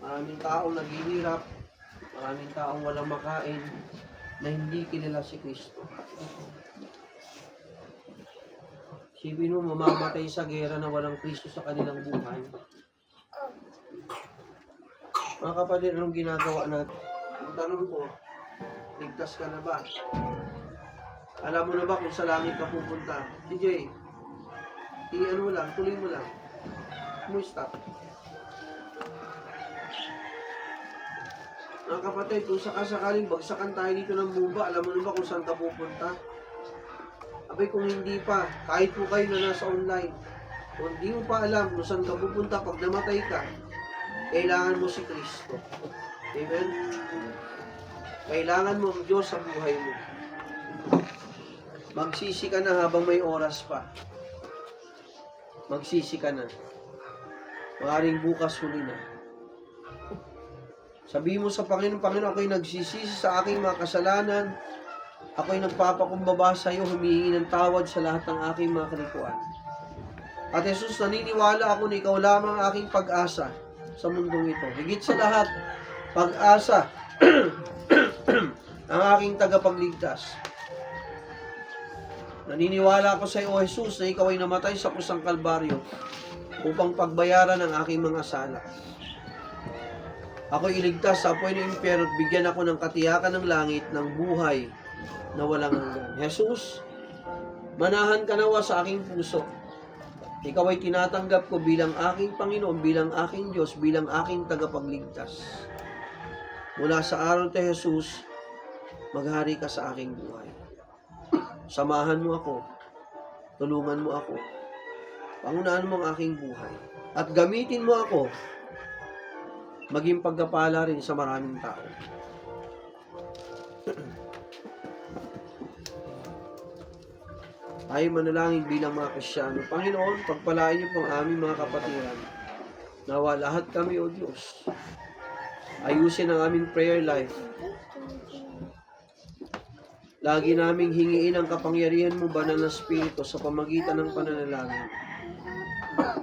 Maraming taong naghihirap. Maraming taong walang makain na hindi kilala si Kristo. Sipin mo, mamamatay sa gera na walang Kristo sa kanilang buhay. Mga kapatid, anong ginagawa natin? Ang tanong ko, ligtas ka na ba? Alam mo na ba kung sa langit ka pupunta? DJ, ano mo lang, tuloy mo lang. Stop. Mga kapatid, kung sakasakaling bagsakan tayo dito ng bomba, alam mo na ba kung saan ka pupunta? Abay, kung hindi pa, kahit po kayo na nasa online, kung hindi mo pa alam kung saan ka pupunta pag namatay ka, kailangan mo si Kristo. Amen? Kailangan mo ang Diyos sa buhay mo. Magsisi ka na habang may oras pa. magsisi ka na. Maaaring bukas huli na. Sabihin mo sa Panginoon, Panginoon, ako'y nagsisisi sa aking mga kasalanan. Ako'y nagpapakumbaba sa iyo, humihingi ng tawad sa lahat ng aking mga kalikuan. At Jesus, naniniwala ako na ikaw lamang ang aking pag-asa sa mundong ito. Higit sa lahat, pag-asa ang aking tagapagligtas. Naniniwala ako sa iyo, O Jesus, na ikaw ay namatay sa kusang Kalbaryo upang pagbayaran ang aking mga sala. Ako'y iligtas sa apoy ng impyerno at bigyan ako ng katiyakan ng langit ng buhay na walang hanggan. Jesus, manahan ka nawa sa aking puso. Ikaw ay tinatanggap ko bilang aking Panginoon, bilang aking Diyos, bilang aking tagapagligtas. Mula sa araw ni Jesus, maghari ka sa aking buhay. Samahan mo ako, tulungan mo ako, pangunahan mo ang aking buhay, at gamitin mo ako maging pagkapala rin sa maraming tao. Tayo manalangin bilang mga Kristyano. Panginoon, pagpalain niyo po ang aming mga kapatiran. Nawa lahat kami, O Diyos, ayusin ang aming prayer life. Lagi naming hingiin ang kapangyarihan mo, banal na Espiritu, sa pamagitan ng pananalangin.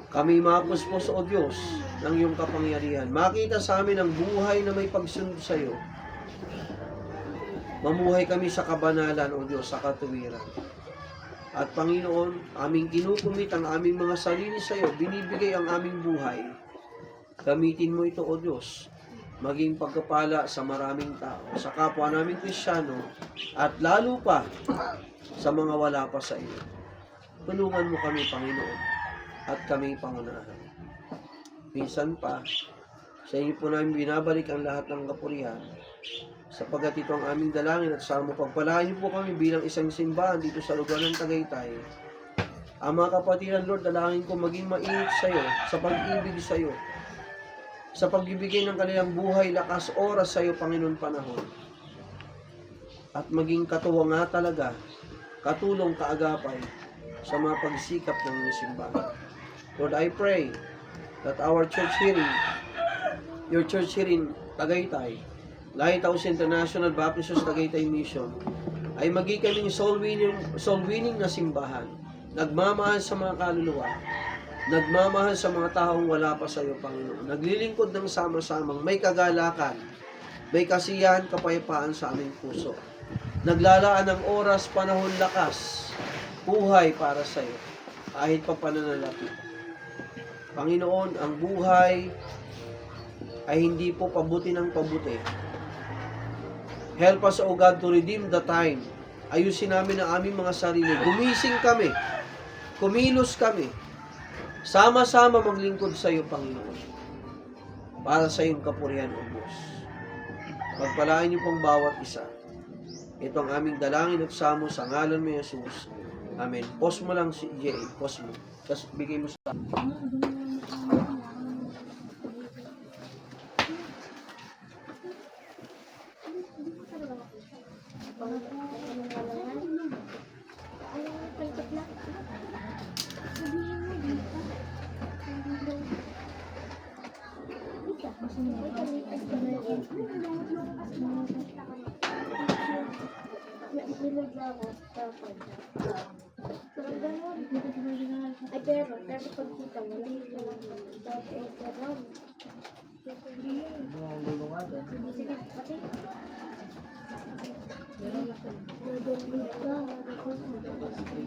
Kami mapuspos, O Diyos, ng iyong kapangyarihan. Makita sa amin ang buhay na may pagsunod sa iyo. Mamuhay kami sa kabanalan, O Diyos, sa katuwiran. At Panginoon, aming kinukumit ang aming mga sarili sa iyo, binibigay ang aming buhay. Gamitin mo ito, O Diyos, maging pagkapala sa maraming tao, sa kapwa naming Kristyano, at lalo pa sa mga wala pa sa iyo. Tulungan mo kami, Panginoon, at kami pangunahan. Minsan pa, sa inyo po namin binabalik ang lahat ng kapurihan, sapagat ito ang aming dalangin at sa mo pagpalain niyo po kami bilang isang simbahan dito sa lugar ng Tagaytay. Ang mga kapatiran, Lord, dalangin ko maging mainit sa iyo, sa pag-ibig sa iyo, sa pagbibigay ng kanilang buhay, lakas, oras sa iyo, Panginoon, panahon. At maging katuwa nga talaga, katulong, kaagapay sa mga pagsikap ng iyong simbahan. Lord, I pray that our church here, your church here in Tagaytay, Lighthouse International Baptist Church Tagaytay Mission, ay maging kaming soul winning na simbahan. Nagmamahal sa mga kaluluwa, nagmamahal sa mga taong wala pa sa iyo, Panginoon. Naglilingkod ng sama-samang may kagalakan, may kasiyahan, kapayapaan sa aming puso. Naglalaan ng oras, panahon, lakas, buhay para sa iyo, kahit pa pananalapi. Panginoon, ang buhay ay hindi po pabuti ng pabuti. Help us, O God, to redeem the time. Ayusin namin ang aming mga sarili. Gumising kami. Kumilos kami. Sama-sama maglingkod sa iyo, Panginoon. Para sa iyong kapurihan, O Diyos. Pagpalain niyo pong bawat isa. Ito ang aming dalangin at samo sa ngalan mo, Jesus. Amen. Pause mo lang si Jay. Pause mo. Tapos bigay mo sa... Ay, pero pagkita mo, wala yung sige, pati.